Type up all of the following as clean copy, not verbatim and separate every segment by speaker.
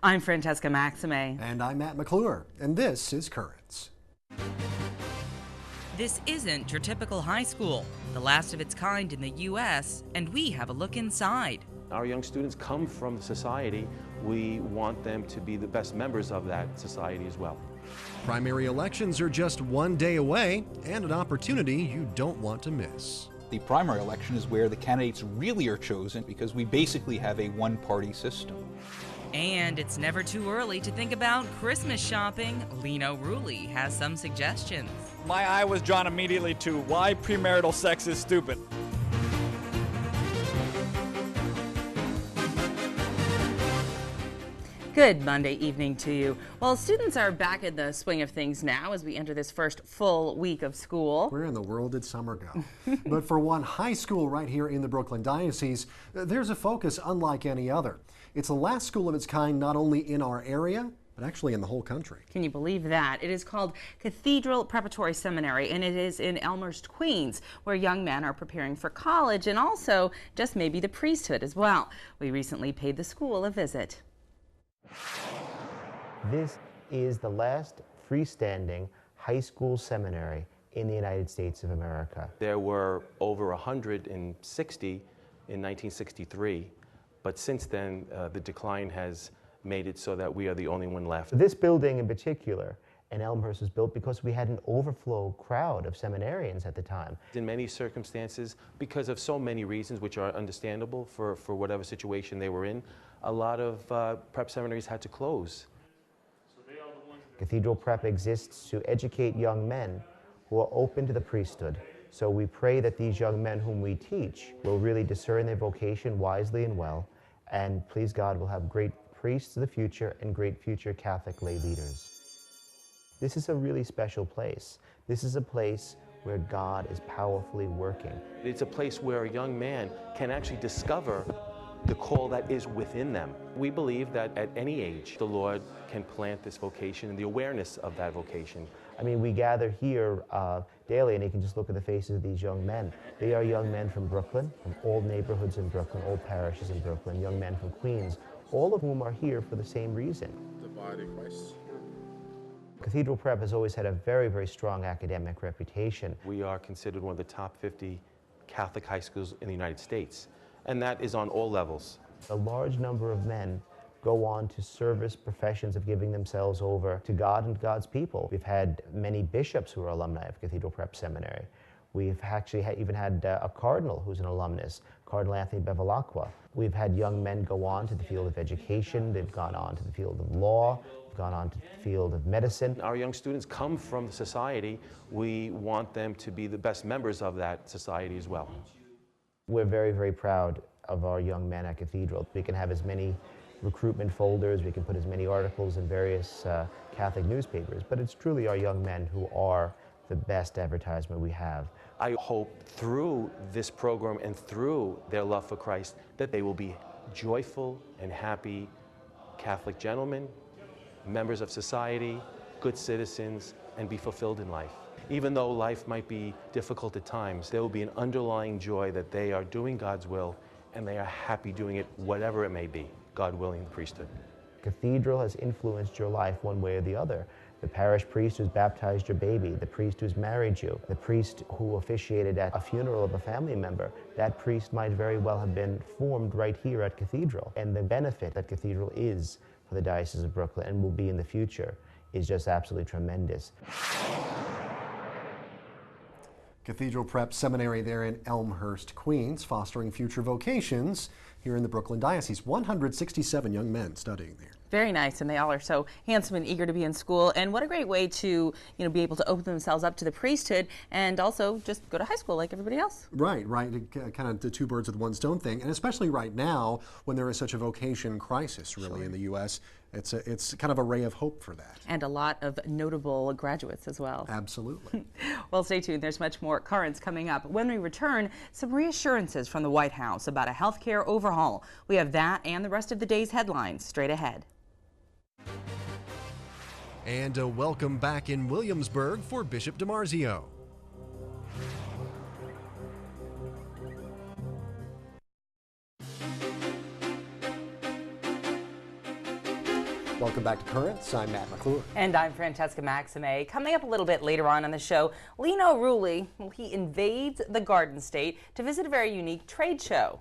Speaker 1: I'm Francesca Maxime.
Speaker 2: And I'm Matt McClure, and this is Currents.
Speaker 1: This isn't your typical high school, the last of its kind in the U.S., and we have a look inside.
Speaker 3: Our young students come from the society. We want them to be the best members of that society as well.
Speaker 2: Primary elections are just one day away, and an opportunity you don't want to miss.
Speaker 4: The primary election is where the candidates really are chosen because we basically have a one-party system.
Speaker 1: And it's never too early to think about Christmas shopping. Lino Rulli has some suggestions.
Speaker 5: My eye was drawn immediately to why premarital sex is stupid.
Speaker 1: Good Monday evening to you. Well, students are back in the swing of things now as we enter this first full week of school.
Speaker 2: Where in the world did summer go? But for one high school right here in the Brooklyn Diocese, there's a focus unlike any other. It's the last school of its kind not only in our area, but actually in the whole country.
Speaker 1: Can you believe that? It is called Cathedral Preparatory Seminary, and it is in Elmhurst, Queens, where young men are preparing for college and also just maybe the priesthood as well. We recently paid the school a visit.
Speaker 6: This is the last freestanding high school seminary in the United States of America.
Speaker 3: There were over 160 in 1963, but since then the decline has made it so that we are the only one left.
Speaker 6: This building in particular in Elmhurst was built because we had an overflow crowd of seminarians at the time.
Speaker 3: In many circumstances, because of so many reasons which are understandable for whatever situation they were in, a lot of prep seminaries had to close.
Speaker 6: Cathedral Prep exists to educate young men who are open to the priesthood. So we pray that these young men whom we teach will really discern their vocation wisely and well, and please God, will have great priests of the future and great future Catholic lay leaders. This is a really special place. This is a place where God is powerfully working.
Speaker 3: It's a place where a young man can actually discover the call that is within them. We believe that at any age, the Lord can plant this vocation and the awareness of that vocation.
Speaker 6: I mean, we gather here daily, and you can just look at the faces of these young men. They are young men from Brooklyn, from all neighborhoods in Brooklyn, all parishes in Brooklyn, young men from Queens, all of whom are here for the same reason.
Speaker 7: The body of Christ.
Speaker 6: Cathedral Prep has always had a very, very strong academic reputation.
Speaker 3: We are considered one of the top 50 Catholic high schools in the United States, and that is on all levels.
Speaker 6: A large number of men go on to service professions of giving themselves over to God and God's people. We've had many bishops who are alumni of Cathedral Prep Seminary. We've actually even had a cardinal who's an alumnus, Cardinal Anthony Bevilacqua. We've had young men go on to the field of education, they've gone on to the field of law, they've gone on to the field of medicine.
Speaker 3: Our young students come from the society. We want them to be the best members of that society as well.
Speaker 6: We're very, very proud of our young men at Cathedral. We can have as many recruitment folders, we can put as many articles in various Catholic newspapers, but it's truly our young men who are the best advertisement we have.
Speaker 3: I hope through this program and through their love for Christ that they will be joyful and happy Catholic gentlemen, members of society, good citizens, and be fulfilled in life. Even though life might be difficult at times, there will be an underlying joy that they are doing God's will and they are happy doing it, whatever it may be, God willing, the priesthood.
Speaker 6: Cathedral has influenced your life one way or the other. The parish priest who's baptized your baby, the priest who's married you, the priest who officiated at a funeral of a family member, that priest might very well have been formed right here at Cathedral. And the benefit that Cathedral is for the Diocese of Brooklyn and will be in the future is just absolutely tremendous.
Speaker 2: Cathedral Prep Seminary there in Elmhurst, Queens, fostering future vocations here in the Brooklyn Diocese. 167 young men studying there.
Speaker 1: Very nice, and they all are so handsome and eager to be in school. And what a great way to, be able to open themselves up to the priesthood and also just go to high school like everybody else.
Speaker 2: Right. Kind of the two birds with one stone thing. And especially right now when there is such a vocation crisis really in the U.S., it's kind of a ray of hope for that.
Speaker 1: And a lot of notable graduates as well.
Speaker 2: Absolutely.
Speaker 1: Well, stay tuned. There's much more currents coming up. When we return, some reassurances from the White House about a health care overhaul. We have that and the rest of the day's headlines straight ahead.
Speaker 2: And a welcome back in Williamsburg for Bishop DiMarzio. Welcome back to Currents. I'm Matt McClure.
Speaker 1: And I'm Francesca Maxime. Coming up a little bit later on the show, Lino Rulli, he invades the Garden State to visit a very unique trade show.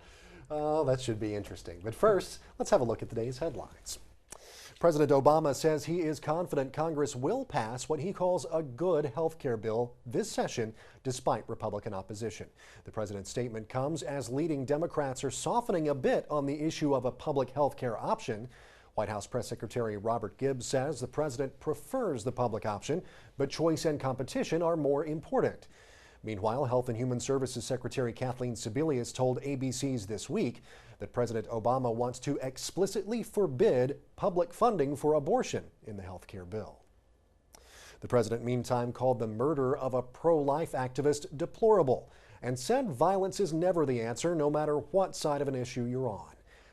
Speaker 2: Oh, that should be interesting. But first, let's have a look at today's headlines. President Obama says he is confident Congress will pass what he calls a good health care bill this session, despite Republican opposition. The president's statement comes as leading Democrats are softening a bit on the issue of a public health care option. White House Press Secretary Robert Gibbs says the president prefers the public option, but choice and competition are more important. Meanwhile, Health and Human Services Secretary Kathleen Sebelius told ABC's This Week that President Obama wants to explicitly forbid public funding for abortion in the health care bill. The president, meantime, called the murder of a pro-life activist deplorable and said violence is never the answer, no matter what side of an issue you're on.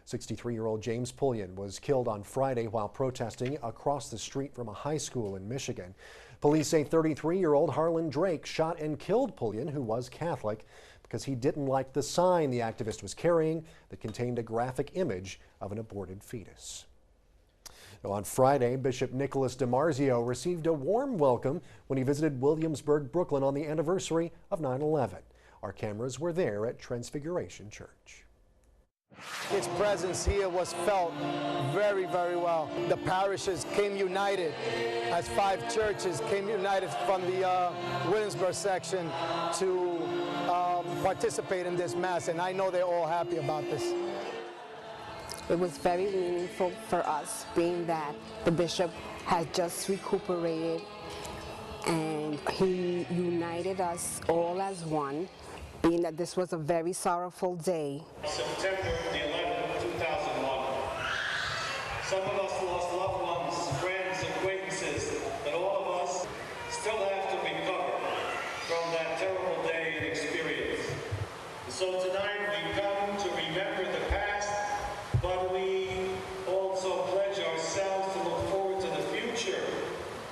Speaker 2: 63-year-old James Pulliam was killed on Friday while protesting across the street from a high school in Michigan. Police say 33-year-old Harlan Drake shot and killed Pulliam, who was Catholic, because he didn't like the sign the activist was carrying that contained a graphic image of an aborted fetus. Now, on Friday, Bishop Nicholas DiMarzio received a warm welcome when he visited Williamsburg, Brooklyn on the anniversary of 9/11. Our cameras were there at Transfiguration Church.
Speaker 7: Its presence here was felt very, very well. The parishes came united, as 5 churches came united from the Williamsburg section to participate in this Mass, and I know they're all happy about this.
Speaker 8: It was very meaningful for us, being that the bishop had just recuperated and he united us all as one, being that this was a very sorrowful day.
Speaker 9: September the 11th, 2001. Some of us lost loved ones, friends, acquaintances, but all of us still have to recover from that terrible day and experience. So tonight we come to remember the past, but we also pledge ourselves to look forward to the future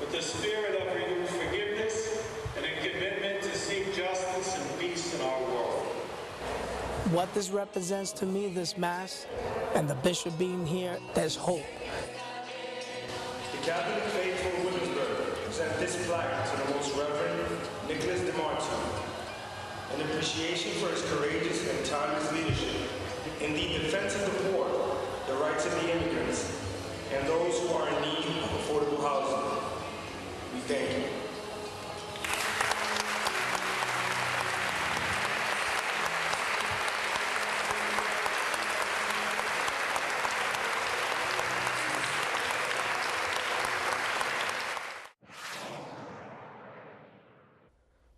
Speaker 9: with the spirit of renewed forgiveness and a commitment to seek justice and peace in our world.
Speaker 10: What this represents to me, this Mass, and the bishop being here, there's hope.
Speaker 9: The Catholic faithful of Williamsburg present this plaque to the Most Reverend Nicholas DiMarzio, an appreciation for his courageous and tireless leadership in the defense of the poor, the rights of the immigrants, and those who are in need of affordable housing. We thank you.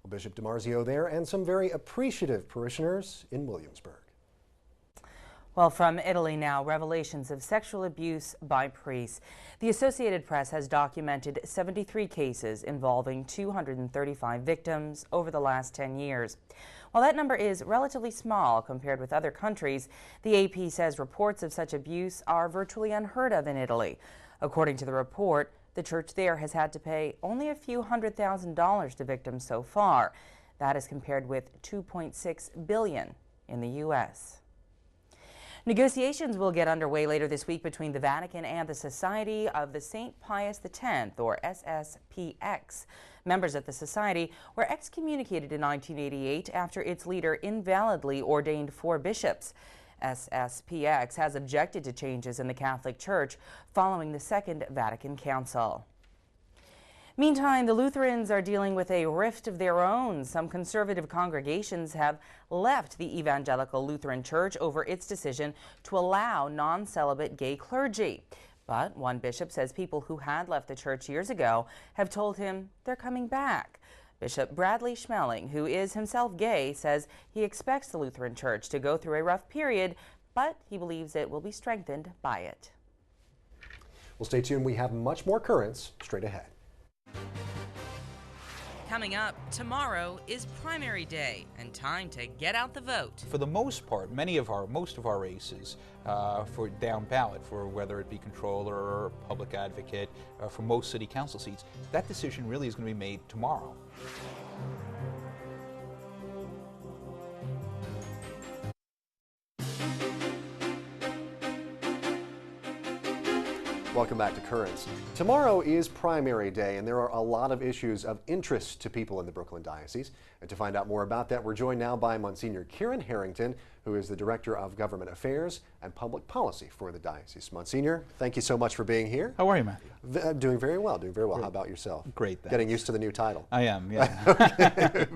Speaker 2: Bishop DiMarzio there, and some very appreciative parishioners in Williamsburg.
Speaker 1: Well, from Italy now, revelations of sexual abuse by priests. The Associated Press has documented 73 cases involving 235 victims over the last 10 years. While that number is relatively small compared with other countries, the AP says reports of such abuse are virtually unheard of in Italy. According to the report, the church there has had to pay only a few $100,000 to victims so far. That is compared with $2.6 billion in the U.S. Negotiations will get underway later this week between the Vatican and the Society of the St. Pius X, or SSPX. Members of the society were excommunicated in 1988 after its leader invalidly ordained 4 bishops. SSPX has objected to changes in the Catholic Church following the Second Vatican Council. Meantime, the Lutherans are dealing with a rift of their own. Some conservative congregations have left the Evangelical Lutheran Church over its decision to allow non-celibate gay clergy. But one bishop says people who had left the church years ago have told him they're coming back. Bishop Bradley Schmeling, who is himself gay, says he expects the Lutheran Church to go through a rough period, but he believes it will be strengthened by it.
Speaker 2: Well, stay tuned. We have much more currents straight ahead.
Speaker 1: Coming up, tomorrow is primary day and time to get out the vote.
Speaker 4: For the most part, most of our races for down ballot, for whether it be controller or public advocate, for most city council seats, that decision really is going to be made tomorrow.
Speaker 2: Welcome back to Currents. Tomorrow is primary day, and there are a lot of issues of interest to people in the Brooklyn Diocese. And to find out more about that, we're joined now by Monsignor Kieran Harrington, who is the Director of Government Affairs and Public Policy for the Diocese. Monsignor, thank you so much for being here.
Speaker 4: How are you, Matthew?
Speaker 2: Doing very well, doing very well. How about yourself?
Speaker 4: Great, thanks.
Speaker 2: Getting used to the new title.
Speaker 4: I am, yeah.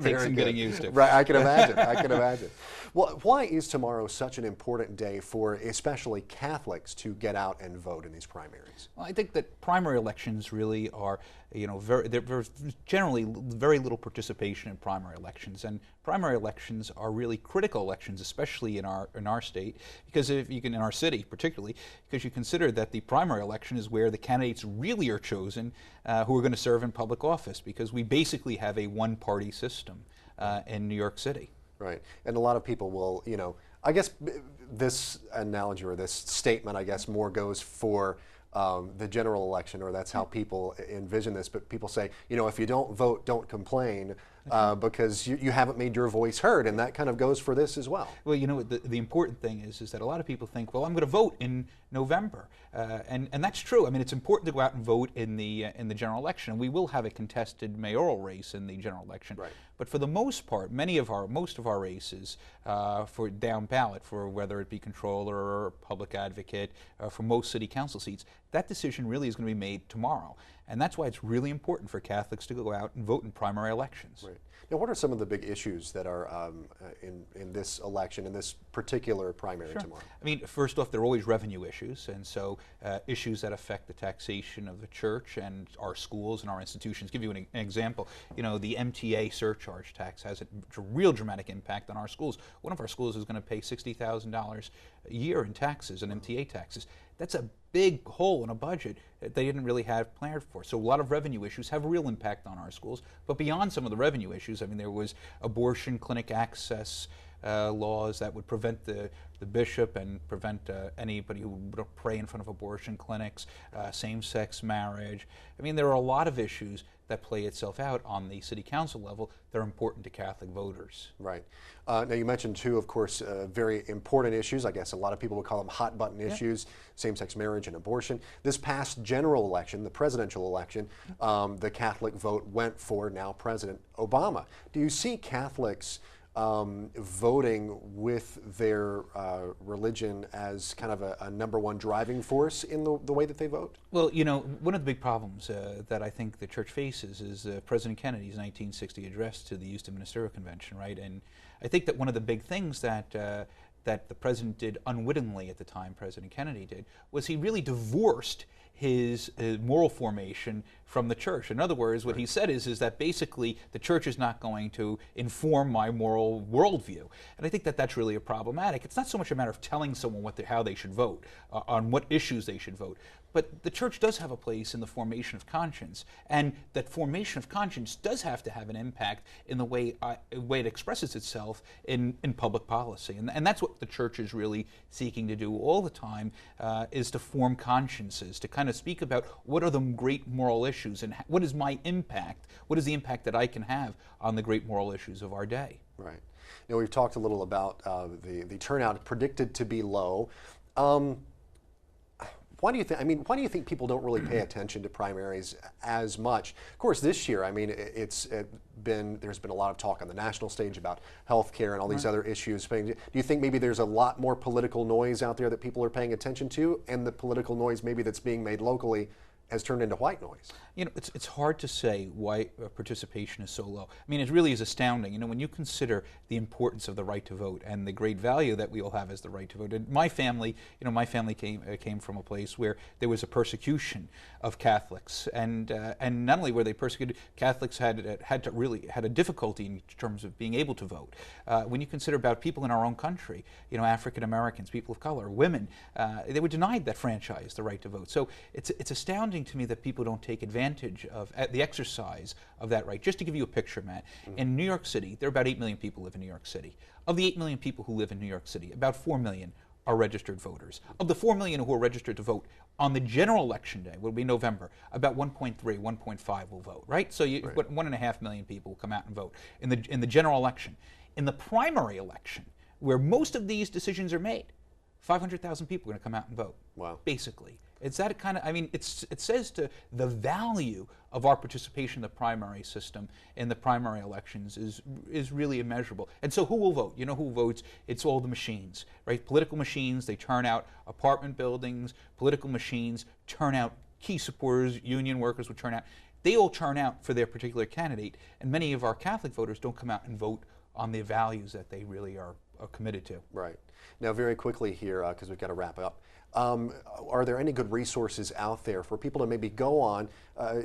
Speaker 4: Takes some getting used to.
Speaker 2: Right, I can imagine, I can imagine. Well, why is tomorrow such an important day for especially Catholics to get out and vote in these primaries?
Speaker 4: Well, I think that primary elections really are, there's generally very little participation in primary elections, and primary elections are really critical elections, especially in our state, because if you can, in our city particularly, because you consider that the primary election is where the candidates really are chosen who are going to serve in public office, because we basically have a one-party system in New York City.
Speaker 2: Right, and a lot of people will, I guess this analogy or this statement, I guess, more goes for the general election, or that's how people envision this, but people say, if you don't vote, don't complain, because you haven't made your voice heard, and that kind of goes for this as well.
Speaker 4: Well, the important thing is that a lot of people think, well, I'm going to vote in November, and that's true. I mean, it's important to go out and vote in the general election, and we will have a contested mayoral race in the general election.
Speaker 2: Right.
Speaker 4: But for the most part, most of our races for down ballot, for whether it be controller or public advocate, for most city council seats, that decision really is going to be made tomorrow. And that's why it's really important for Catholics to go out and vote in primary elections.
Speaker 2: Right. Now, what are some of the big issues that are in this election, in this particular primary tomorrow?
Speaker 4: I mean, first off, there are always revenue issues, and so issues that affect the taxation of the church and our schools and our institutions. Give you an example. The MTA surcharge tax has a real dramatic impact on our schools. One of our schools is going to pay $60,000 a year in taxes and MTA taxes. That's a big hole in a budget that they didn't really have planned for. So a lot of revenue issues have a real impact on our schools. But beyond some of the revenue issues, I mean, there was abortion clinic access laws that would prevent the bishop and prevent anybody who would pray in front of abortion clinics, same-sex marriage. I mean, there are a lot of issues that play itself out on the city council level that are important to Catholic voters.
Speaker 2: Right. Now, you mentioned two, of course, very important issues. I guess a lot of people would call them hot-button issues, same-sex marriage and abortion. This past general election, the presidential election, the Catholic vote went for now President Obama. Do you see Catholics voting with their religion as kind of a number one driving force in the way that they vote?
Speaker 4: Well, one of the big problems that I think the church faces is President Kennedy's 1960 address to the Houston Ministerial Convention, right? And I think that one of the big things that the president did unwittingly at the time, President Kennedy did, was he really divorced his moral formation from the church. In other words, what he said is that basically the church is not going to inform my moral worldview. And I think that that's really problematic. It's not so much a matter of telling someone how they should vote, on what issues they should vote, but the church does have a place in the formation of conscience, and that formation of conscience does have to have an impact in the way it expresses itself in public policy. And that's what the church is really seeking to do all the time, is to form consciences, to kind of speak about what are the great moral issues and what is my impact, what is the impact that I can have on the great moral issues of our day.
Speaker 2: Right. Now, we've talked a little about the turnout predicted to be low. Why do you think? I mean, why do you think people don't really pay attention to primaries as much? Of course, this year, I mean, there's been a lot of talk on the national stage about health care and all these other issues. Do you think maybe there's a lot more political noise out there that people are paying attention to, and the political noise maybe that's being made locally has turned into white noise?
Speaker 4: It's hard to say why participation is so low. I mean, it really is astounding. When you consider the importance of the right to vote and the great value that we all have as the right to vote. And my family, came from a place where there was a persecution of Catholics, and not only were they persecuted, Catholics had a difficulty in terms of being able to vote. When you consider about people in our own country, African Americans, people of color, women, they were denied that franchise, the right to vote. So it's astounding to me that people don't take advantage of the exercise of that right. Just to give you a picture, Matt, in New York City, there are about 8 million people who live in New York City. Of the 8 million people who live in New York City, about 4 million are registered voters. Of the 4 million who are registered to vote, on the general election day, will be November, about 1.3, 1.5 will vote, right? So 1.5 million people will come out and vote in the general election. In the primary election, where most of these decisions are made, 500,000 people are going to come out and vote.
Speaker 2: Wow.
Speaker 4: Basically. It's that kind of, I mean, it says to the value of our participation in the primary system in the primary elections is really immeasurable. And so who will vote? You know who votes? It's all the machines, right? Political machines, they turn out apartment buildings, political machines turn out key supporters, union workers will turn out. They all turn out for their particular candidate, and many of our Catholic voters don't come out and vote on the values that they really are committed to.
Speaker 2: Right. Now, very quickly here, because we've got to wrap up, are there any good resources out there for people to maybe go on,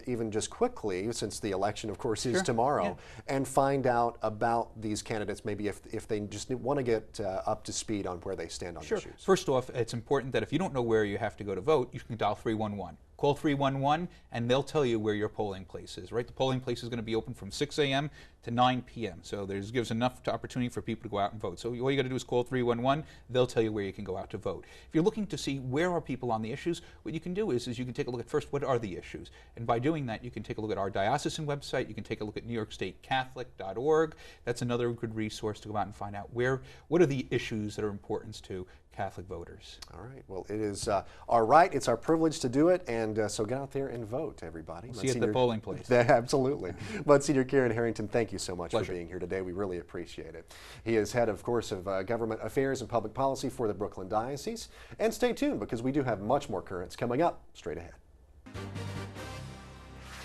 Speaker 2: even just quickly, since the election, of course, is tomorrow, and find out about these candidates, maybe if they just want to get up to speed on where they stand on issues?
Speaker 4: First off, it's important that if you don't know where you have to go to vote, you can dial 311. Call 311 and they'll tell you where your polling place is, right? The polling place is going to be open from 6 a.m. to 9 p.m. So there's gives enough opportunity for people to go out and vote. So all you got to do is call 311. They'll tell you where you can go out to vote. If you're looking to see where are people on the issues, what you can do is you can take a look at first what are the issues. And by doing that, you can take a look at our diocesan website. You can take a look at NewYorkStateCatholic.org. That's another good resource to go out and find out what are the issues that are important to Catholic voters.
Speaker 2: All right. Well, it is our right. It's our privilege to do it. And so get out there and vote, everybody.
Speaker 4: See you at the polling place.
Speaker 2: Absolutely. Monsignor Kieran Harrington, thank you so much for being here today. We really appreciate it. He is head, of course, of Government Affairs and Public Policy for the Brooklyn Diocese. And stay tuned because we do have much more currents coming up straight ahead.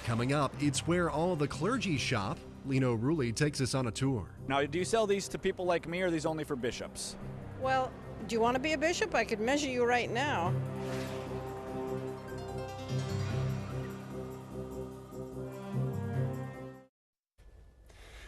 Speaker 11: Coming up, it's where all the clergy shop. Lino Rulli takes us on a tour.
Speaker 5: Now, do you sell these to people like me, or are these only for bishops?
Speaker 12: Well, do you want to be a bishop? I could measure you right now.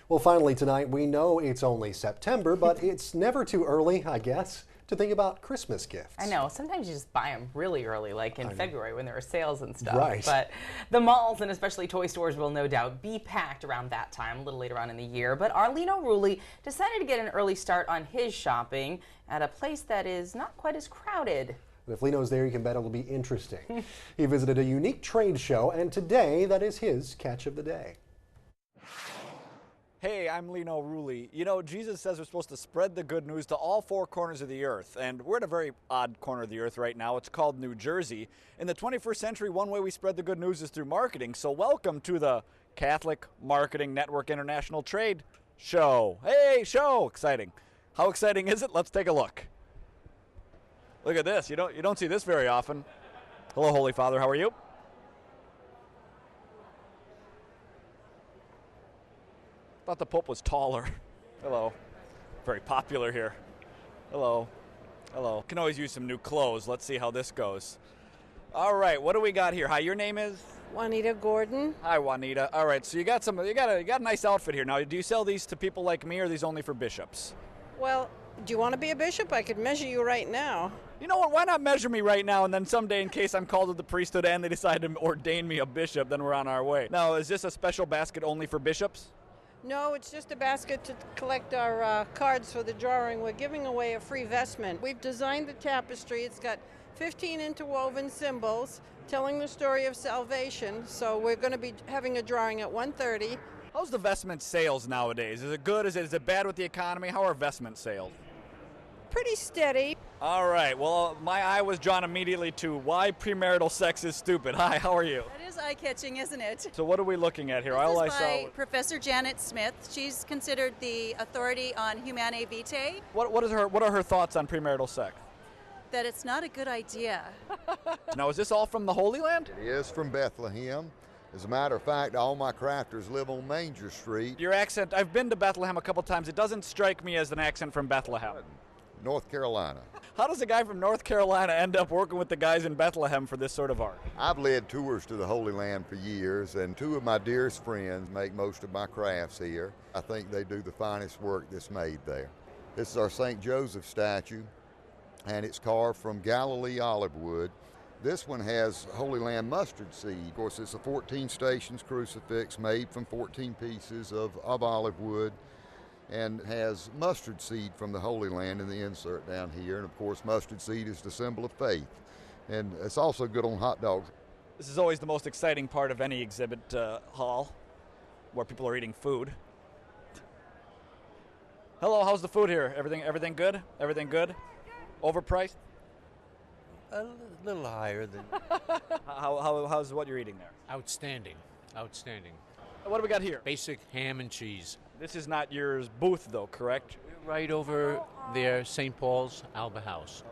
Speaker 2: Well, finally tonight, we know it's only September, but it's never too early, I guess, to think about Christmas gifts.
Speaker 1: I know. Sometimes you just buy them really early, like in February when there are sales and stuff.
Speaker 2: Right.
Speaker 1: But the malls and especially toy stores will no doubt be packed around that time, a little later on in the year. But our Lino Rulli decided to get an early start on his shopping at a place that is not quite as crowded.
Speaker 2: And if Lino's there, you can bet it'll be interesting. He visited a unique trade show, and today, that is his catch of the day.
Speaker 5: Hey, I'm Lino Rulli. You know, Jesus says we're supposed to spread the good news to all four corners of the earth, and we're at a very odd corner of the earth right now. It's called New Jersey. In the 21st century, one way we spread the good news is through marketing, so welcome to the Catholic Marketing Network International Trade Show. Hey, show! Exciting. How exciting is it? Let's take a look. Look at this. You don't see this very often. Hello, Holy Father. How are you? Thought the Pope was taller. Hello. Very popular here. Hello. Hello. Can always use some new clothes. Let's see how this goes. All right, what do we got here? Hi, your name is?
Speaker 12: Juanita Gordon.
Speaker 5: Hi, Juanita. All right, so you got a nice outfit here. Now, do you sell these to people like me, or are these only for bishops?
Speaker 12: Well, do you want to be a bishop? I could measure you right now.
Speaker 5: You know what? Why not measure me right now, and then someday, in case I'm called to the priesthood and they decide to ordain me a bishop, then we're on our way. Now, is this a special basket only for bishops?
Speaker 12: No, it's just a basket to collect our cards for the drawing. We're giving away a free vestment. We've designed the tapestry. It's got 15 interwoven symbols telling the story of salvation. So we're going to be having a drawing at 1:30.
Speaker 5: How's the vestment sales nowadays? Is it good? Is it bad with the economy? How are vestment sales?
Speaker 12: Pretty steady.
Speaker 5: All right. Well, my eye was drawn immediately to why premarital sex is stupid. Hi, how are you?
Speaker 13: That is eye-catching, isn't it?
Speaker 5: So what are we looking at here?
Speaker 13: This is by Professor Janet Smith. She's considered the authority on Humanae Vitae.
Speaker 5: What are her thoughts on premarital sex?
Speaker 13: That it's not a good idea.
Speaker 5: Now, is this all from the Holy Land?
Speaker 14: It is from Bethlehem. As a matter of fact, all my crafters live on Manger Street.
Speaker 5: Your accent, I've been to Bethlehem a couple times. It doesn't strike me as an accent from Bethlehem.
Speaker 14: North Carolina.
Speaker 5: How does a guy from North Carolina end up working with the guys in Bethlehem for this sort of art?
Speaker 14: I've led tours to the Holy Land for years, and two of my dearest friends make most of my crafts here. I think they do the finest work that's made there. This is our St. Joseph statue, and it's carved from Galilee olive wood. This one has Holy Land mustard seed. Of course, it's a 14 stations crucifix made from 14 pieces of olive wood, and has mustard seed from the Holy Land in the insert down here. And of course, mustard seed is the symbol of faith. And it's also good on hot dogs.
Speaker 5: This is always the most exciting part of any exhibit hall, where people are eating food. Hello, how's the food here? Everything good? Everything good? Overpriced?
Speaker 15: A little higher than.
Speaker 5: How's what you're eating there?
Speaker 15: Outstanding. Outstanding.
Speaker 5: What do we got here?
Speaker 15: Basic ham and cheese.
Speaker 5: This is not your booth, though, correct?
Speaker 15: Right over there, St. Paul's, Alba House.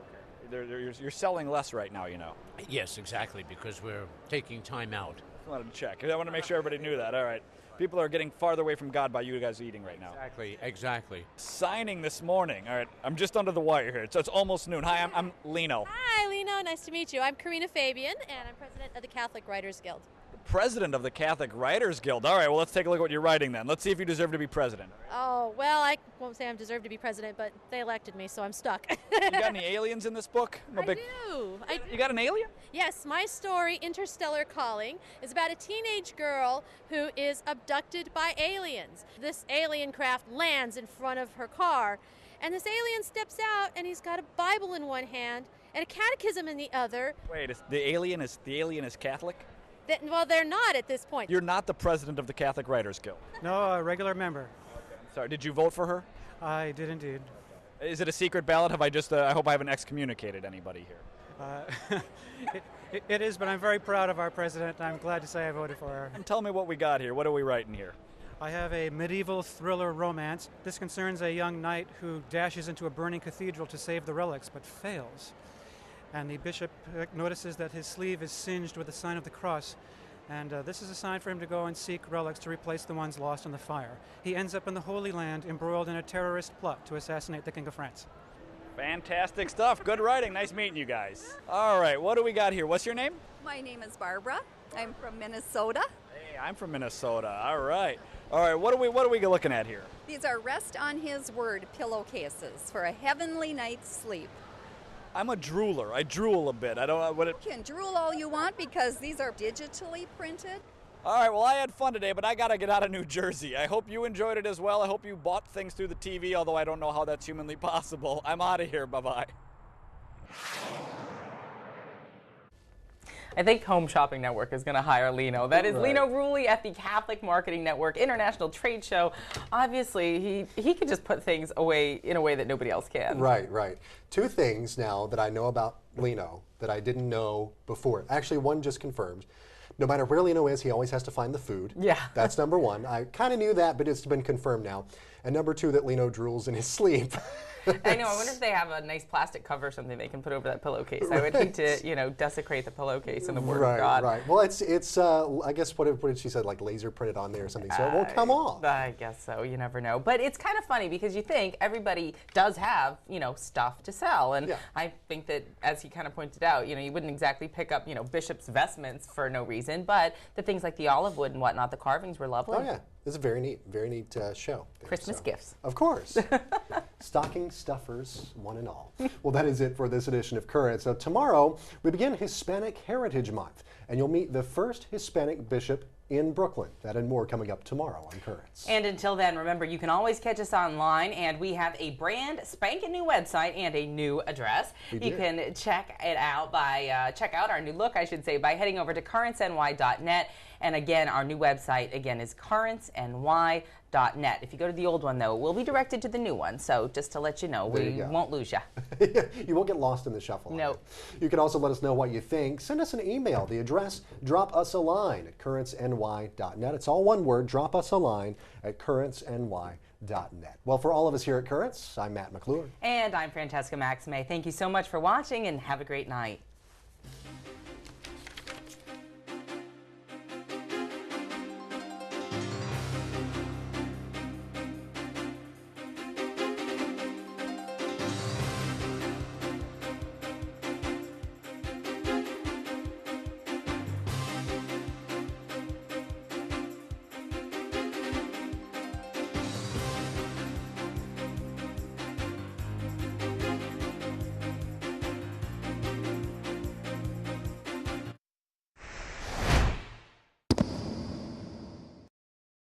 Speaker 5: You're selling less right now, you know.
Speaker 15: Yes, exactly, because we're taking time out.
Speaker 5: I wanted to check. I want to make sure everybody knew that. All right. People are getting farther away from God by you guys eating right now.
Speaker 15: Exactly, exactly.
Speaker 5: Signing this morning. All right. I'm just under the wire here, so it's almost noon. Hi, I'm Lino.
Speaker 16: Hi, Lino. Nice to meet you. I'm Karina Fabian, and I'm president of the Catholic Writers Guild.
Speaker 5: President of the Catholic Writers Guild. All right, well, let's take a look at what you're writing then. Let's see if you deserve to be president.
Speaker 16: Oh, well, I won't say I deserve to be president, but they elected me, so I'm stuck.
Speaker 5: You got any aliens in this book?
Speaker 16: I do.
Speaker 5: You got an alien?
Speaker 16: Yes, my story, Interstellar Calling, is about a teenage girl who is abducted by aliens. This alien craft lands in front of her car, and this alien steps out, and he's got a Bible in one hand and a catechism in the other.
Speaker 5: Wait, the alien is Catholic?
Speaker 16: Well, they're not at this point.
Speaker 5: You're not the president of the Catholic Writers Guild.
Speaker 17: No, a regular member.
Speaker 5: Sorry, did you vote for her?
Speaker 17: I did indeed.
Speaker 5: Is it a secret ballot? Have I just? I hope I haven't excommunicated anybody here.
Speaker 17: It is, but I'm very proud of our president. I'm glad to say I voted for her.
Speaker 5: And tell me what we got here. What are we writing here?
Speaker 17: I have a medieval thriller romance. This concerns a young knight who dashes into a burning cathedral to save the relics, but fails. And the bishop notices that his sleeve is singed with the sign of the cross, and this is a sign for him to go and seek relics to replace the ones lost in the fire. He ends up in the Holy Land, embroiled in a terrorist plot to assassinate the King of France.
Speaker 5: Fantastic stuff. Good writing. Nice meeting you guys. All right, what do we got here? What's your name?
Speaker 18: My name is Barbara. I'm from Minnesota.
Speaker 5: Hey, I'm from Minnesota. All right. All right, what are we looking at here?
Speaker 18: These are Rest on His Word pillowcases for a heavenly night's sleep.
Speaker 5: I'm a drooler. I drool a bit. I don't know what it...
Speaker 18: You can drool all you want because these are digitally printed.
Speaker 5: All right, well, I had fun today, but I got to get out of New Jersey. I hope you enjoyed it as well. I hope you bought things through the TV, although I don't know how that's humanly possible. I'm out of here. Bye-bye.
Speaker 1: I think Home Shopping Network is going to hire Lino. That is
Speaker 2: Right.
Speaker 1: Lino Rulli at the Catholic Marketing Network International Trade Show. Obviously, he can just put things away in a way that nobody else can.
Speaker 2: Right, right. Two things now that I know about Lino that I didn't know before. Actually, one just confirmed. No matter where Lino is, he always has to find the food.
Speaker 1: Yeah.
Speaker 2: That's number one. I kind of knew that, but it's been confirmed now. And number two, that Lino drools in his sleep.
Speaker 1: I know. I wonder if they have a nice plastic cover or something they can put over that pillowcase. I would hate to, desecrate the pillowcase in the Word of God.
Speaker 2: Right. Well, it's. I guess what did she said? Like laser printed on there or something, so it won't come off.
Speaker 1: I guess so. You never know. But it's kind of funny because you think everybody does have, stuff to sell, and
Speaker 2: Yeah.
Speaker 1: I think that, as he kind of pointed out, you wouldn't exactly pick up, bishop's vestments for no reason, but the things like the olive wood and whatnot, the carvings were lovely.
Speaker 2: Oh yeah, it's a very neat show. There,
Speaker 1: Christmas gifts.
Speaker 2: Of course. Stocking stuffers, one and all. Well, that is it for this edition of Currents. So tomorrow, we begin Hispanic Heritage Month, and you'll meet the first Hispanic bishop in Brooklyn. That and more coming up tomorrow on Currents.
Speaker 1: And until then, remember, you can always catch us online, and we have a brand spanking new website and a new address. You can check it out check out our new look, I should say, by heading over to currentsny.net. And again, our new website, again, is currentsny.net. If you go to the old one, though, we'll be directed to the new one. So just to let you know, we won't lose you.
Speaker 2: You won't get lost in the shuffle.
Speaker 1: No.
Speaker 2: You can also let us know what you think. Send us an email. The address, drop us a line at currentsny.net. It's all one word, drop us a line at currentsny.net. Well, for all of us here at Currents, I'm Matt McClure.
Speaker 1: And I'm Francesca Maxime. Thank you so much for watching, and have a great night.